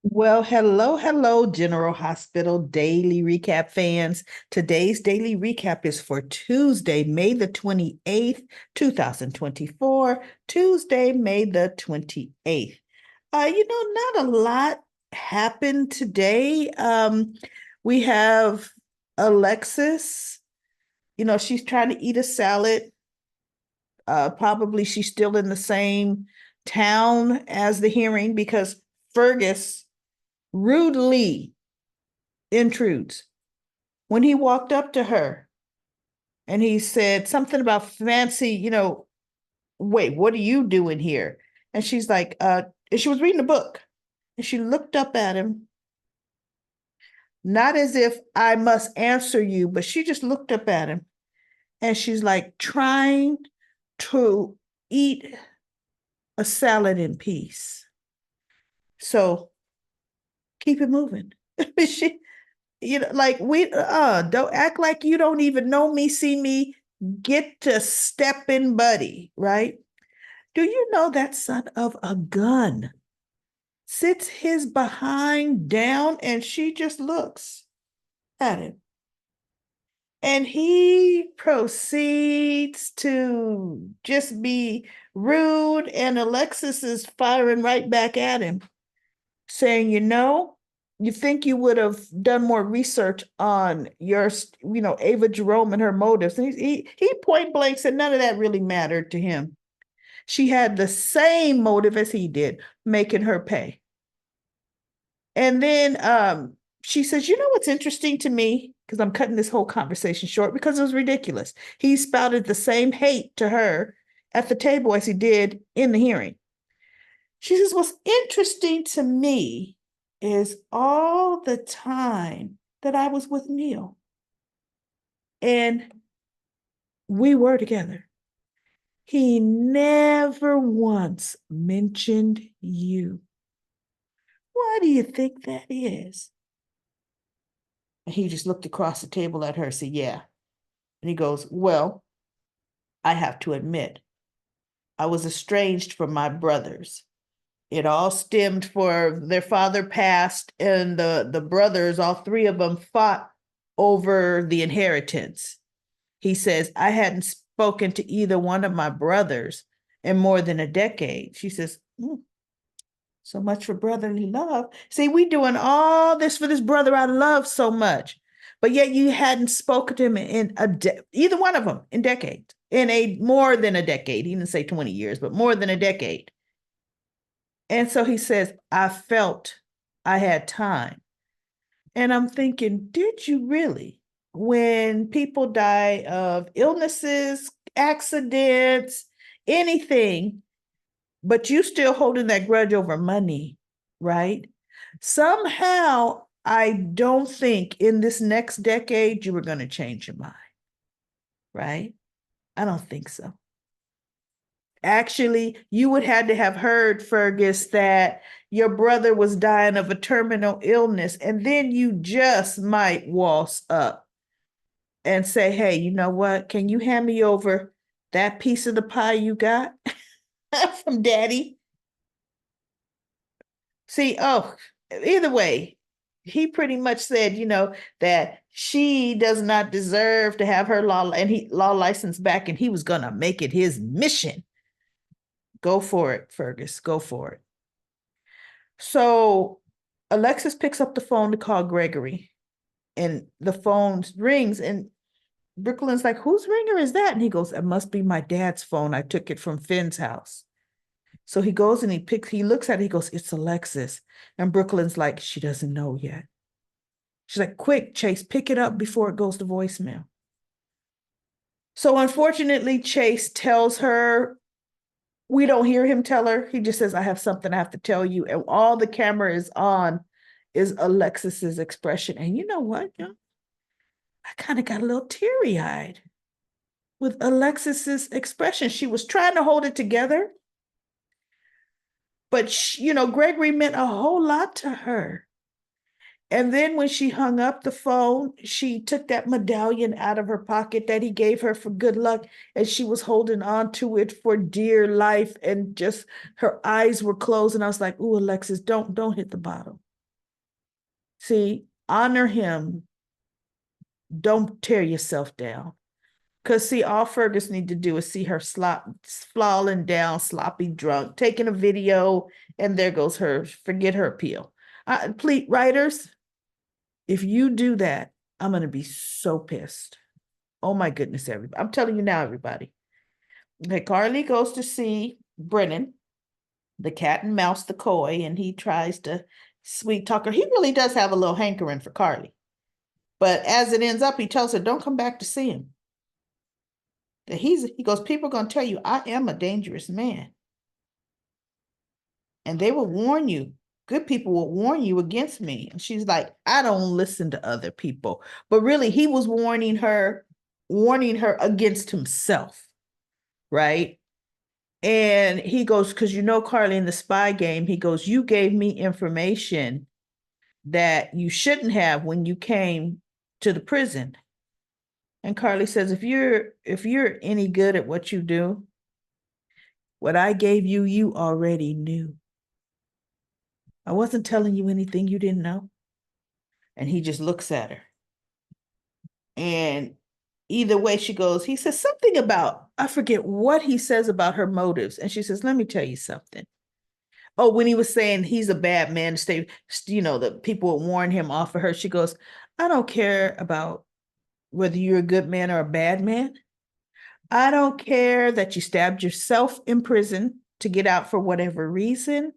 Well, hello, General Hospital Daily Recap fans. Today's daily recap is for Tuesday, May the 28th, 2024. Tuesday, May the 28th. Not a lot happened today. We have Alexis, she's trying to eat a salad. Probably she's still in the same town as the hearing because Fergus rudely intrudes when he walked up to her and he said something about fancy, wait, what are you doing here? And she's like, and she was reading a book and she looked up at him, not as if I must answer you, but she just looked up at him and she's like trying to eat a salad in peace. So keep it moving. she like we don't act like you don't even know me, see me, get to stepping buddy, right? Do you know that son of a gun sits his behind down and she just looks at him and he proceeds to just be rude, and Alexis is firing right back at him saying, you think you would have done more research on your, Ava Jerome and her motives. And he point blank said none of that really mattered to him. She had the same motive as he did, making her pay. And then she says, you know what's interesting to me? Because I'm cutting this whole conversation short because it was ridiculous. He spouted the same hate to her at the table as he did in the hearing. She says, what's interesting to me is all the time that I was with Neil and we were together. He never once mentioned you. Why do you think that is? And he just looked across the table at her and said, yeah. And he goes, well, I have to admit, I was estranged from my brothers. It all stemmed for their father passed, and the brothers, all three of them, fought over the inheritance. He says, I hadn't spoken to either one of my brothers in more than a decade. She says, so much for brotherly love. See, we doing all this for this brother I love so much, but yet you hadn't spoken to him in either one of them in decades, in a more than a decade. He didn't say 20 years, but more than a decade. And so he says, I felt I had time. And I'm thinking, did you really? When people die of illnesses, accidents, anything, but you still holding that grudge over money, right? Somehow, I don't think in this next decade you were going to change your mind, right? I don't think so. Actually, you would have to have heard, Fergus, that your brother was dying of a terminal illness, and then you just might waltz up and say, hey, you know what? Can you hand me over that piece of the pie you got from daddy? See, either way, he pretty much said, that she does not deserve to have her law license back, and he was gonna make it his mission. Go for it, Fergus. Go for it. So Alexis picks up the phone to call Gregory, and the phone rings, and Brooklyn's like, whose ringer is that? And he goes, it must be my dad's phone. I took it from Finn's house. So he goes and he looks at it, he goes, it's Alexis. And Brooklyn's like, she doesn't know yet. She's like, quick, Chase, pick it up before it goes to voicemail. So unfortunately, Chase tells her, we don't hear him tell her. He just says, I have something I have to tell you. And all the camera is on is Alexis's expression. And you know what? I kind of got a little teary eyed with Alexis's expression. She was trying to hold it together, but Gregory meant a whole lot to her. And then when she hung up the phone, she took that medallion out of her pocket that he gave her for good luck, and she was holding on to it for dear life, and just her eyes were closed. And I was like, ooh, Alexis, don't hit the bottom. See, honor him. Don't tear yourself down. Because see, all Fergus need to do is see her falling down, sloppy drunk, taking a video, and there goes her, forget her appeal. Please, writers, if you do that, I'm going to be so pissed. Oh my goodness, everybody. I'm telling you now, everybody. Okay, Carly goes to see Brennan, the cat and mouse, the coy, and he tries to sweet talk her. He really does have a little hankering for Carly. But as it ends up, he tells her, don't come back to see him. He goes, people are going to tell you I am a dangerous man. And they will warn you. Good people will warn you against me. And she's like, I don't listen to other people. But really, he was warning her against himself. Right? And he goes, because you know, Carly, in the spy game, he goes, you gave me information that you shouldn't have when you came to the prison. And Carly says, if you're any good at what you do, what I gave you, you already knew. I wasn't telling you anything you didn't know. And he just looks at her. And either way she goes, he says something about, I forget what he says about her motives. And she says, let me tell you something. Oh, when he was saying he's a bad man, stay, the people would warn him off of her. She goes, I don't care about whether you're a good man or a bad man. I don't care that you stabbed yourself in prison to get out for whatever reason.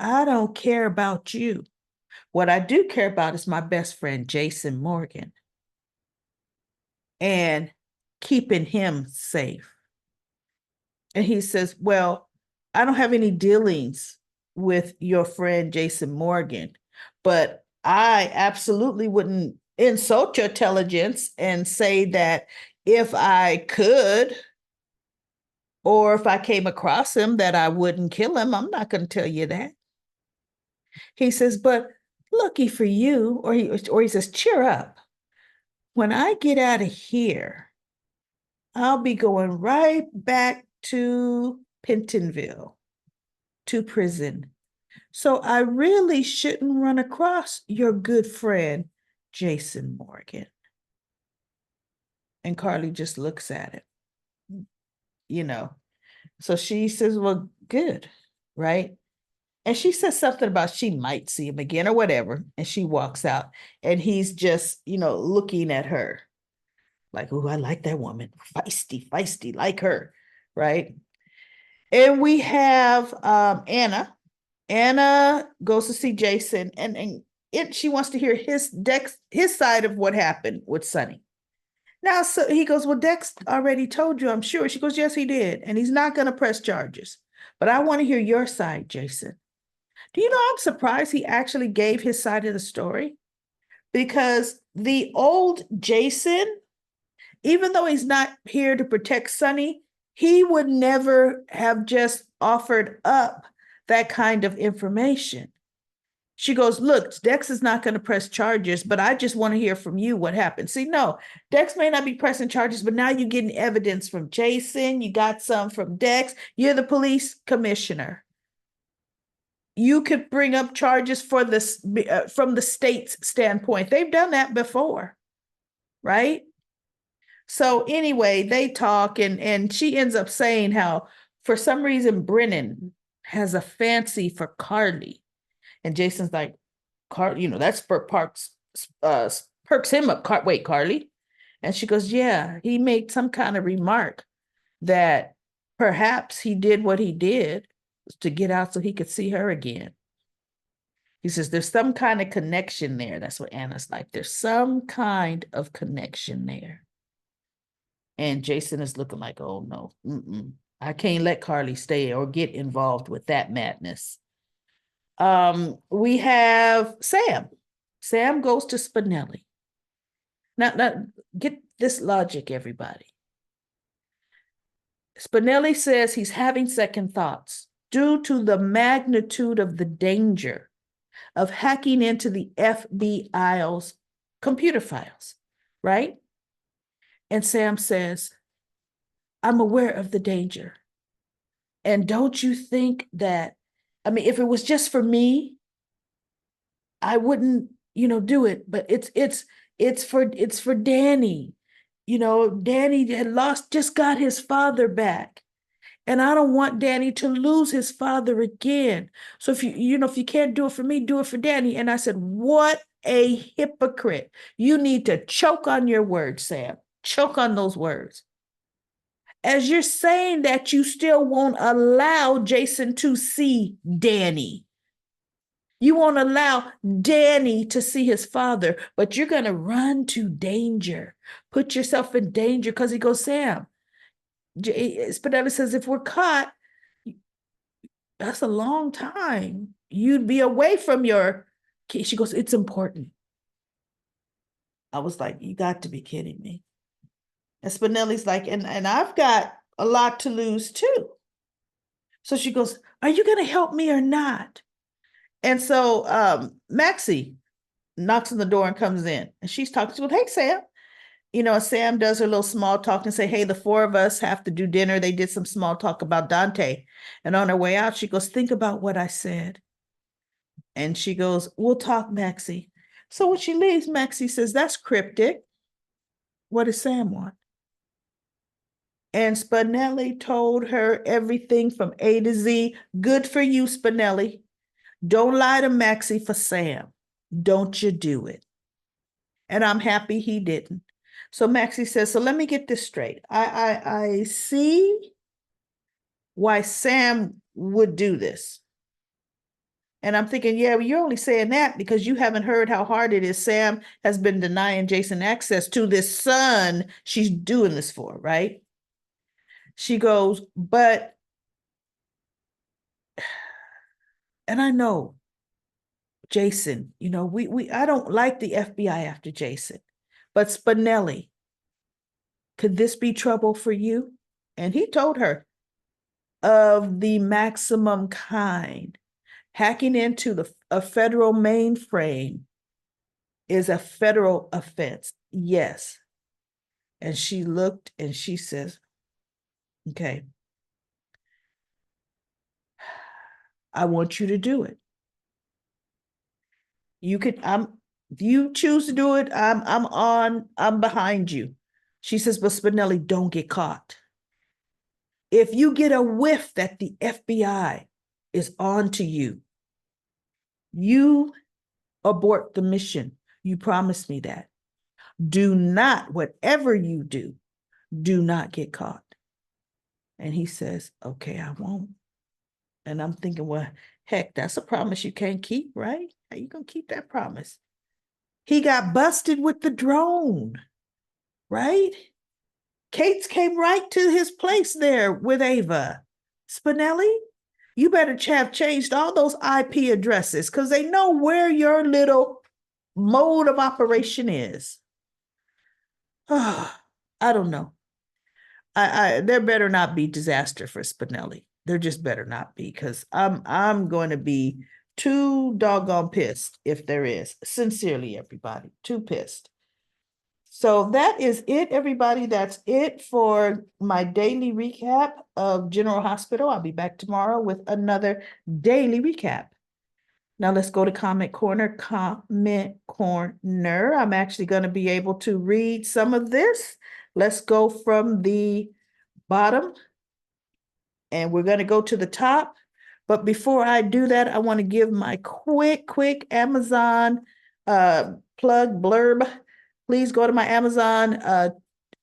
I don't care about you. What I do care about is my best friend, Jason Morgan, and keeping him safe. And he says, well, I don't have any dealings with your friend, Jason Morgan, but I absolutely wouldn't insult your intelligence and say that if I could, or if I came across him, that I wouldn't kill him. I'm not going to tell you that. He says, but lucky for you, or he says, cheer up. When I get out of here, I'll be going right back to Pentonville, to prison. So I really shouldn't run across your good friend, Jason Morgan. And Carly just looks at it, So she says, well, good, right? And she says something about she might see him again or whatever. And she walks out and he's just, looking at her like, oh, I like that woman. Feisty, like her, right? And we have Anna. Anna goes to see Jason and she wants to hear his side of what happened with Sonny. Now, so he goes, well, Dex already told you, I'm sure. She goes, yes, he did. And he's not going to press charges. But I want to hear your side, Jason. Do you know, I'm surprised he actually gave his side of the story, because the old Jason, even though he's not here to protect Sonny, he would never have just offered up that kind of information. She goes, look, Dex is not going to press charges, but I just want to hear from you what happened. See, no, Dex may not be pressing charges, but now you're getting evidence from Jason. You got some from Dex. You're the police commissioner. You could bring up charges for this from the state's standpoint. They've done that before, right? So anyway, they talk and she ends up saying how for some reason Brennan has a fancy for Carly. And Jason's like, that perks him up. Wait, Carly? And she goes, yeah, he made some kind of remark that perhaps he did what he did to get out so he could see her again. He says, there's some kind of connection there. That's what Anna's like. There's some kind of connection there. And Jason is looking like, oh, no, I can't let Carly stay or get involved with that madness. We have Sam. Sam goes to Spinelli. Now, get this logic, everybody. Spinelli says he's having second thoughts due to the magnitude of the danger of hacking into the FBI's computer files, right? And Sam says, I'm aware of the danger. And don't you think that, if it was just for me, I wouldn't do it, but it's for Danny. Danny just got his father back. And I don't want Danny to lose his father again. So if you can't do it for me, do it for Danny. And I said, what a hypocrite. You need to choke on your words, Sam. Choke on those words. As you're saying that, you still won't allow Jason to see Danny. You won't allow Danny to see his father, but you're going to run to danger. Put yourself in danger because he goes, Sam. Spinelli says, if we're caught, that's a long time. You'd be away from your kid. She goes, it's important. I was like, you got to be kidding me. And Spinelli's like, and I've got a lot to lose too. So she goes, are you going to help me or not? And so Maxie knocks on the door and comes in. And she's talking to him, hey, Sam. Sam does her little small talk and say, hey, the four of us have to do dinner. They did some small talk about Dante. And on her way out, she goes, think about what I said. And she goes, we'll talk, Maxie. So when she leaves, Maxie says, that's cryptic. What does Sam want? And Spinelli told her everything from A to Z. Good for you, Spinelli. Don't lie to Maxie for Sam. Don't you do it. And I'm happy he didn't. So Maxie says, so let me get this straight. I see why Sam would do this. And I'm thinking, yeah, well, you're only saying that because you haven't heard how hard it is. Sam has been denying Jason access to this son she's doing this for, right? She goes, but, and I know Jason, I don't like the FBI after Jason, but Spinelli, could this be trouble for you? And he told her, of the maximum kind. Hacking into a federal mainframe is a federal offense. Yes. And she looked and she says, okay, I want you to do it. If you choose to do it, I'm behind you. She says, but Spinelli, don't get caught. If you get a whiff that the FBI is on to you, you abort the mission. You promised me that. Do not, whatever you do not get caught. And he says, okay, I won't. And I'm thinking, well, heck, that's a promise you can't keep, right? How you gonna keep that promise? He got busted with the drone, right? Kate's came right to his place there with Ava. Spinelli, you better have changed all those IP addresses because they know where your little mode of operation is. Oh, I don't know. There better not be disaster for Spinelli. There just better not be, because I'm going to be too doggone pissed if there is. Sincerely, everybody, too pissed. So that is it, everybody. That's it for my daily recap of General Hospital. I'll be back tomorrow with another daily recap. Now let's go to Comment Corner. Comment Corner. I'm actually going to be able to read some of this. Let's go from the bottom and we're going to go to the top. But before I do that, I want to give my quick Amazon plug blurb. Please go to my Amazon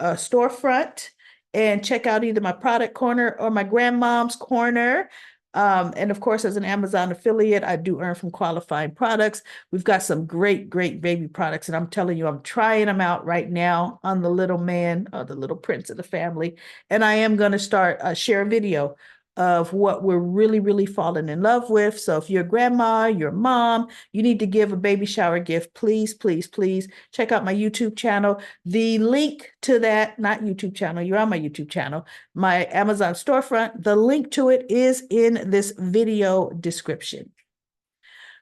storefront and check out either my product corner or my grandmom's corner. And of course, as an Amazon affiliate, I do earn from qualifying products. We've got some great baby products. And I'm telling you, I'm trying them out right now on the little man, the little prince of the family. And I am going to start share a video of what we're really falling in love with. So if you're a grandma, your mom, you need to give a baby shower gift, please check out my YouTube channel. The link to that, not YouTube channel, you're on my YouTube channel, my Amazon storefront, the link to it is in this video description.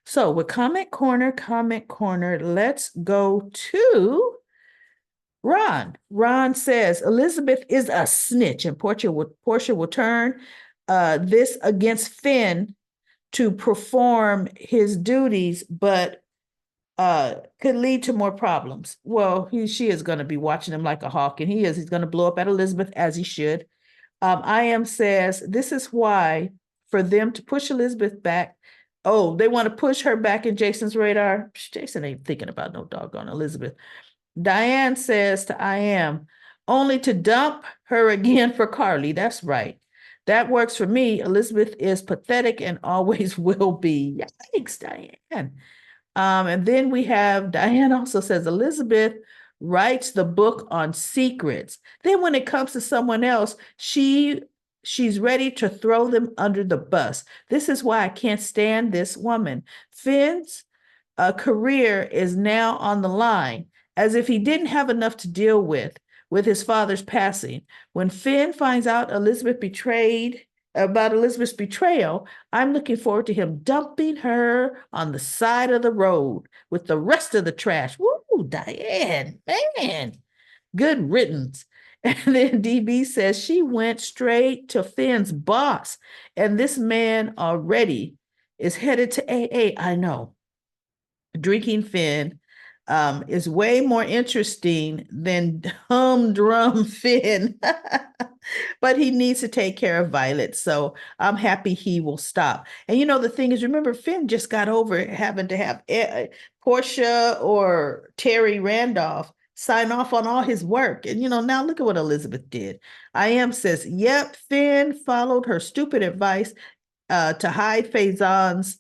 So with Comment Corner, let's go to Ron. Ron says, Elizabeth is a snitch and Portia will turn this against Finn to perform his duties, but could lead to more problems. Well, she is going to be watching him like a hawk, and he's going to blow up at Elizabeth as he should. IM says this is why for them to push Elizabeth back. Oh, they want to push her back in Jason's radar. Jason ain't thinking about no doggone Elizabeth. Diane says to IM, only to dump her again for Carly. That's right. That works for me. Elizabeth is pathetic and always will be. Yikes, Diane. And then we have Diane also says Elizabeth writes the book on secrets. Then when it comes to someone else, she's ready to throw them under the bus. This is why I can't stand this woman. Finn's career is now on the line, as if he didn't have enough to deal with his father's passing. When Finn finds out about Elizabeth's betrayal, I'm looking forward to him dumping her on the side of the road with the rest of the trash. Woo, Diane, man, good riddance. And then DB says she went straight to Finn's boss, and this man already is headed to AA. I know. Drinking Finn is way more interesting than humdrum Finn. But he needs to take care of Violet. So I'm happy he will stop. And the thing is, remember, Finn just got over having to have Portia or Terry Randolph sign off on all his work. And now look at what Elizabeth did. IM says, yep, Finn followed her stupid advice to hide Faison's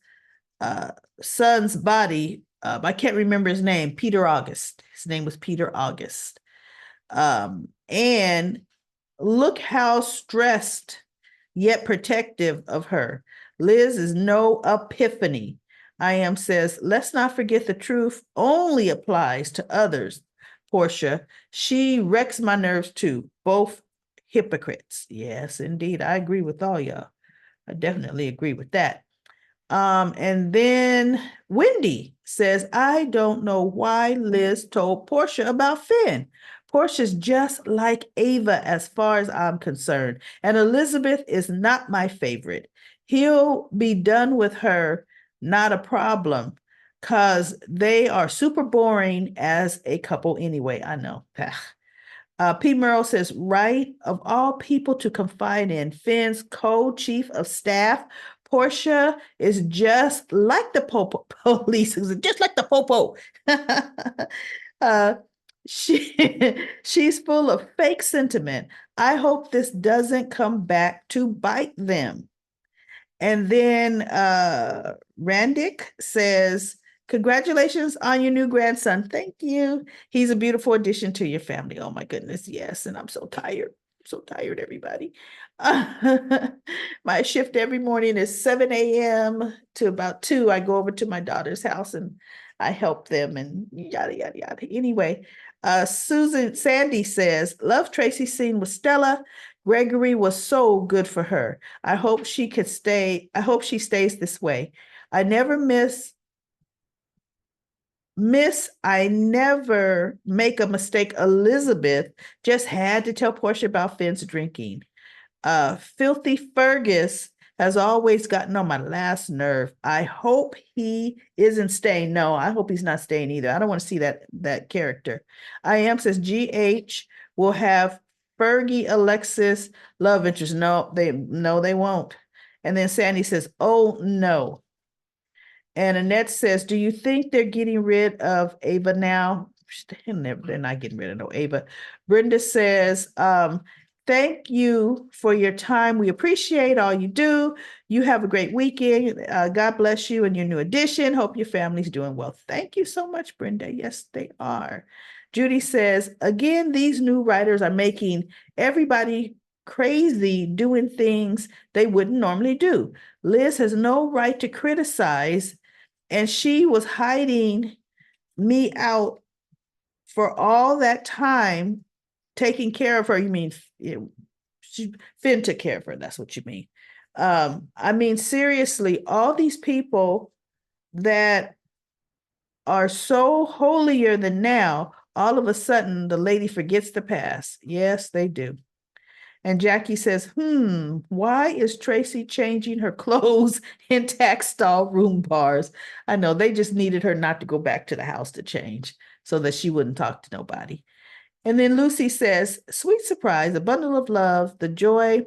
son's body. I can't remember his name. Peter August. His name was Peter August. And look how stressed yet protective of her. Liz is no epiphany. IM says, let's not forget the truth only applies to others. Portia, she wrecks my nerves too. Both hypocrites. Yes, indeed. I agree with all y'all. I definitely agree with that. And then Wendy says, I don't know why Liz told Portia about Finn. Portia's just like Ava as far as I'm concerned. And Elizabeth is not my favorite. He'll be done with her, not a problem, because they are super boring as a couple anyway. I know. P. Merle says, right of all people to confide in, Finn's co-chief of staff, Portia is just like the police, just like the popo. uh, she's full of fake sentiment. I hope this doesn't come back to bite them. And then Randick says, congratulations on your new grandson. Thank you. He's a beautiful addition to your family. Oh my goodness, yes. And I'm so tired. I'm so tired, everybody. My shift every morning is 7 a.m. to about 2. I go over to my daughter's house and I help them and yada, yada, yada. Anyway, Sandy says, love Tracy's scene with Stella. Gregory was so good for her. I hope she stays this way. I never I never make a mistake. Elizabeth just had to tell Portia about Finn's drinking. Filthy Fergus has always gotten on my last nerve. I hope he isn't staying. No, I hope he's not staying either. I don't want to see that character. IM says GH will have Fergie Alexis love interest. No, they won't. And then Sandy says, oh no. And Annette says, do you think they're getting rid of Ava now? They're not getting rid of no Ava. Brenda says, thank you for your time. We appreciate all you do. You have a great weekend. God bless you and your new addition. Hope your family's doing well. Thank you so much, Brenda. Yes, they are. Judy says, again, these new writers are making everybody crazy doing things they wouldn't normally do. Liz has no right to criticize, and she was hiding me out for all that time, taking care of her. You mean Finn took care of her? That's what you mean. I mean, seriously, all these people that are so holier than now, all of a sudden the lady forgets the past. Yes, they do. And Jackie says, why is Tracy changing her clothes in tax stall room bars? I know they just needed her not to go back to the house to change so that she wouldn't talk to nobody. And then Lucy says, sweet surprise, a bundle of love, the joy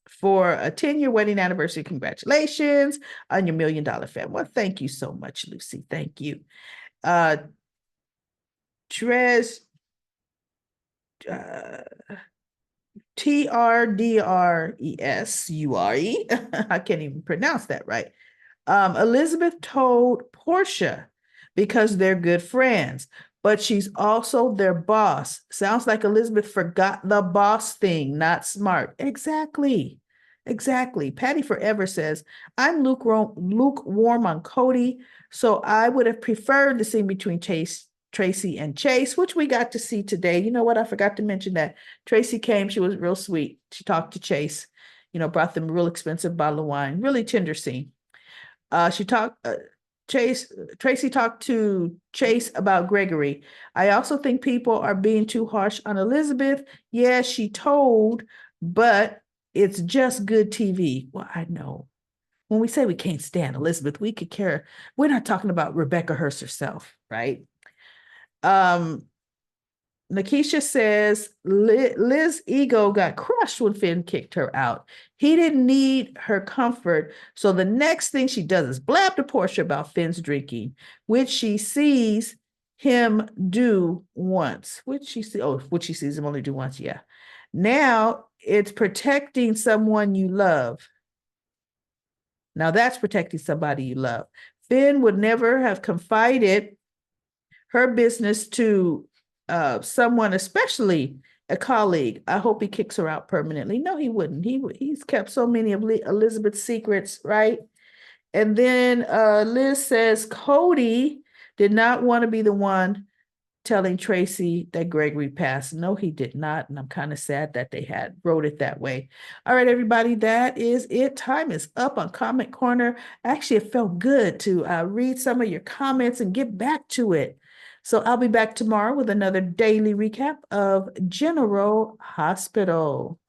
for a 10-year wedding anniversary. Congratulations on your $1 million family. Well, thank you so much, Lucy. Thank you. Tres, Trdresure. I can't even pronounce that right. Elizabeth told Portia because they're good friends, but she's also their boss. Sounds like Elizabeth forgot the boss thing, not smart. Exactly. Exactly. Patty Forever says, I'm lukewarm on Cody, so I would have preferred the scene between Tracy and Chase, which we got to see today. You know what? I forgot to mention that. Tracy came. She was real sweet. She talked to Chase, brought them a real expensive bottle of wine. Really tender scene. Tracy talked to Chase about Gregory. I also think people are being too harsh on Elizabeth. Yeah, she told, but it's just good TV. Well, I know. When we say we can't stand Elizabeth, we could care. We're not talking about Rebecca Hurst herself, right? Nakisha says Liz's ego got crushed when Finn kicked her out. He didn't need her comfort. So the next thing she does is blab to Portia about Finn's drinking, which she sees him do once. Which she sees him only do once. Yeah. Now it's protecting someone you love. Now that's protecting somebody you love. Finn would never have confided her business to someone, especially a colleague. I hope he kicks her out permanently. No, he wouldn't. He's kept so many of Elizabeth's secrets, right? And then Liz says Cody did not want to be the one telling Tracy that Gregory passed. No, he did not. And I'm kind of sad that they wrote it that way. All right, everybody, that is it. Time is up on Comment Corner. Actually, it felt good to read some of your comments and get back to it. So I'll be back tomorrow with another daily recap of General Hospital.